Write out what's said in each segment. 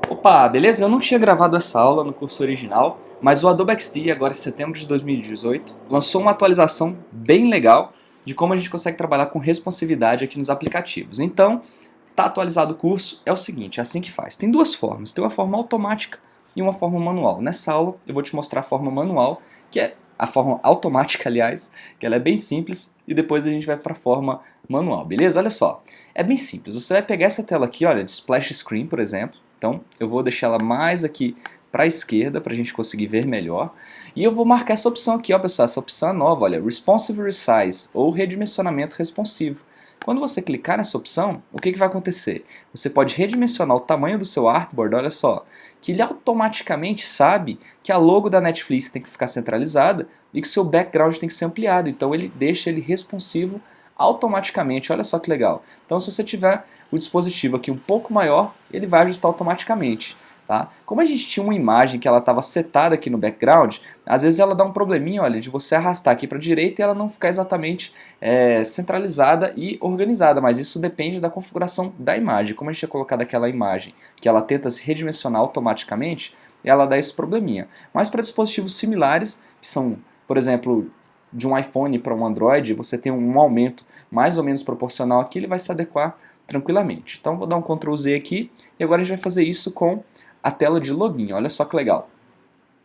Opa, beleza? Eu não tinha gravado essa aula no curso original, mas o Adobe XD, agora em setembro de 2018, lançou uma atualização bem legal de como a gente consegue trabalhar com responsividade aqui nos aplicativos. Então, tá atualizado o curso, é o seguinte, é assim que faz. Tem duas formas, tem uma forma automática e uma forma manual. Nessa aula eu vou te mostrar a forma manual, que é a forma automática, aliás, que ela é bem simples, e depois a gente vai para a forma manual, beleza? Olha só, é bem simples. Você vai pegar essa tela aqui, olha, de splash screen, por exemplo. Então, eu vou deixar ela mais aqui para a esquerda, para a gente conseguir ver melhor. E eu vou marcar essa opção aqui, ó, pessoal, essa opção é nova, olha, Responsive Resize, ou redimensionamento responsivo. Quando você clicar nessa opção, o que vai acontecer? Você pode redimensionar o tamanho do seu artboard, olha só, que ele automaticamente sabe que a logo da Netflix tem que ficar centralizada e que o seu background tem que ser ampliado. Então ele deixa ele responsivo automaticamente, olha só que legal. Então se você tiver o dispositivo aqui um pouco maior, ele vai ajustar automaticamente. Tá? Como a gente tinha uma imagem que ela estava setada aqui no background, às vezes ela dá um probleminha, olha, de você arrastar aqui para a direita e ela não ficar exatamente centralizada e organizada, mas isso depende da configuração da imagem. Como a gente tinha colocado aquela imagem que ela tenta se redimensionar automaticamente, ela dá esse probleminha. Mas para dispositivos similares, que são, por exemplo, de um iPhone para um Android, você tem um aumento mais ou menos proporcional aqui, ele vai se adequar tranquilamente. Então vou dar um Ctrl Z aqui e agora a gente vai fazer isso com a tela de login. Olha só que legal.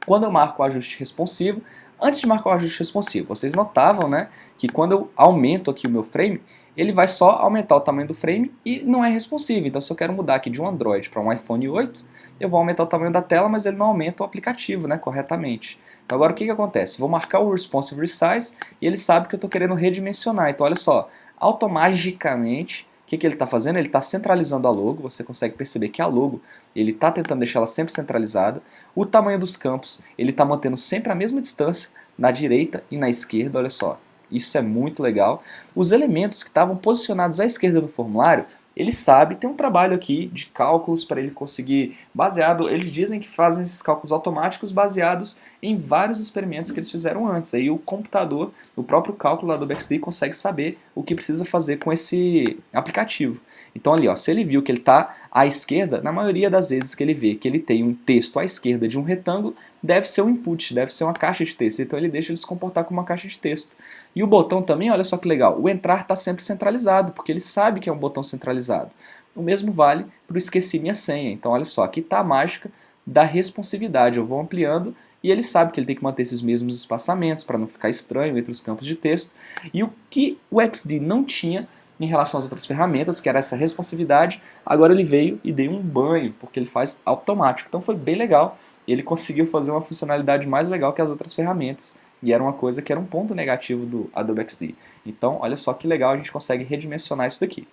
Quando eu marco o ajuste responsivo, antes de marcar o ajuste responsivo, vocês notavam, né, que quando eu aumento aqui o meu frame, ele vai só aumentar o tamanho do frame e não é responsivo. Então se eu quero mudar aqui de um Android para um iPhone 8, eu vou aumentar o tamanho da tela, mas ele não aumenta o aplicativo, né, corretamente. Então agora o que acontece? Vou marcar o Responsive Resize e ele sabe que eu estou querendo redimensionar. Então olha só, automaticamente o que ele está fazendo? Ele está centralizando a logo, você consegue perceber que a logo ele está tentando deixar ela sempre centralizada. O tamanho dos campos ele está mantendo sempre a mesma distância na direita e na esquerda, olha só. Isso é muito legal. Os elementos que estavam posicionados à esquerda no formulário, ele sabe, tem um trabalho aqui de cálculos para ele conseguir, baseado, eles dizem que fazem esses cálculos automáticos baseados em vários experimentos que eles fizeram antes. Aí o computador, o próprio cálculo lá do Adobe XD consegue saber o que precisa fazer com esse aplicativo. Então ali, ó, se ele viu que ele está à esquerda, na maioria das vezes que ele vê que ele tem um texto à esquerda de um retângulo, deve ser um input, deve ser uma caixa de texto. Então ele deixa ele se comportar como uma caixa de texto. E o botão também, olha só que legal, o entrar está sempre centralizado, porque ele sabe que é um botão centralizado. O mesmo vale para o esqueci minha senha. Então olha só, aqui está a mágica da responsividade. Eu vou ampliando e ele sabe que ele tem que manter esses mesmos espaçamentos para não ficar estranho entre os campos de texto. E o que o XD não tinha em relação às outras ferramentas, que era essa responsividade, agora ele veio e deu um banho, porque ele faz automático. Então foi bem legal, ele conseguiu fazer uma funcionalidade mais legal que as outras ferramentas, e era uma coisa que era um ponto negativo do Adobe XD. Então olha só que legal, a gente consegue redimensionar isso daqui.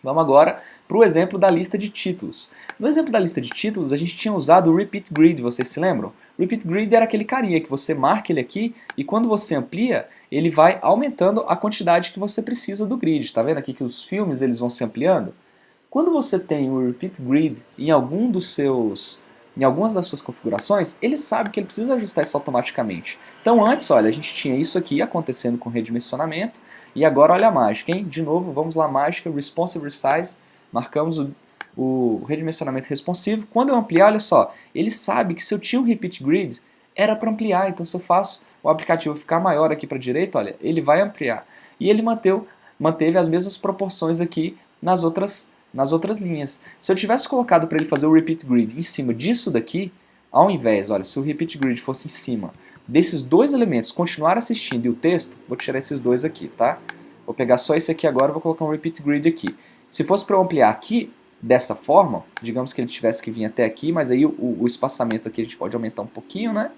Vamos agora para o exemplo da lista de títulos. No exemplo da lista de títulos, a gente tinha usado o Repeat Grid, vocês se lembram? Repeat Grid era aquele carinha que você marca ele aqui e quando você amplia, ele vai aumentando a quantidade que você precisa do grid. Está vendo aqui que os filmes eles vão se ampliando? Quando você tem o Repeat Grid em algumas das suas configurações, ele sabe que ele precisa ajustar isso automaticamente. Então antes, olha, a gente tinha isso aqui acontecendo com redimensionamento, e agora olha a mágica, hein? De novo, vamos lá, mágica, Responsive Resize, marcamos o redimensionamento responsivo. Quando eu ampliar, olha só, ele sabe que se eu tinha um Repeat Grid, era para ampliar, então se eu faço o aplicativo ficar maior aqui para a direita, olha, ele vai ampliar. E ele manteve as mesmas proporções aqui nas outras linhas. Se eu tivesse colocado para ele fazer o Repeat Grid em cima disso daqui, ao invés, olha, se o Repeat Grid fosse em cima desses dois elementos, continuar assistindo e o texto, vou tirar esses dois aqui, tá? Vou pegar só esse aqui agora e vou colocar um Repeat Grid aqui. Se fosse para eu ampliar aqui, dessa forma, digamos que ele tivesse que vir até aqui, mas aí o espaçamento aqui a gente pode aumentar um pouquinho, né?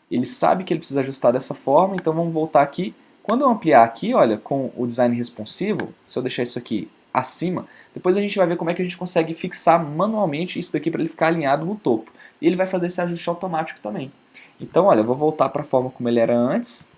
Ele sabe que ele precisa ajustar dessa forma, então vamos voltar aqui. Quando eu ampliar aqui, olha, com o design responsivo, se eu deixar isso aqui acima, depois a gente vai ver como é que a gente consegue fixar manualmente isso daqui para ele ficar alinhado no topo. E ele vai fazer esse ajuste automático também. Então, olha, eu vou voltar para a forma como ele era antes.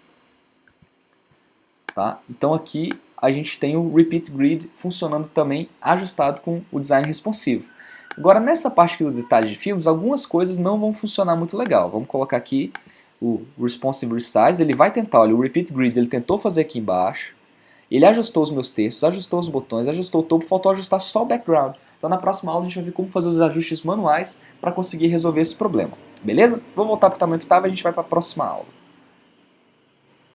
Tá? Então aqui a gente tem o Repeat Grid funcionando também ajustado com o design responsivo. Agora nessa parte aqui do detalhe de filmes, algumas coisas não vão funcionar muito legal. Vamos colocar aqui o Responsive Resize, ele vai tentar, olha, o Repeat Grid ele tentou fazer aqui embaixo, ele ajustou os meus textos, ajustou os botões, ajustou o topo, faltou ajustar só o background. Então na próxima aula a gente vai ver como fazer os ajustes manuais para conseguir resolver esse problema. Beleza? Vou voltar para o tamanho que estava e a gente vai para a próxima aula.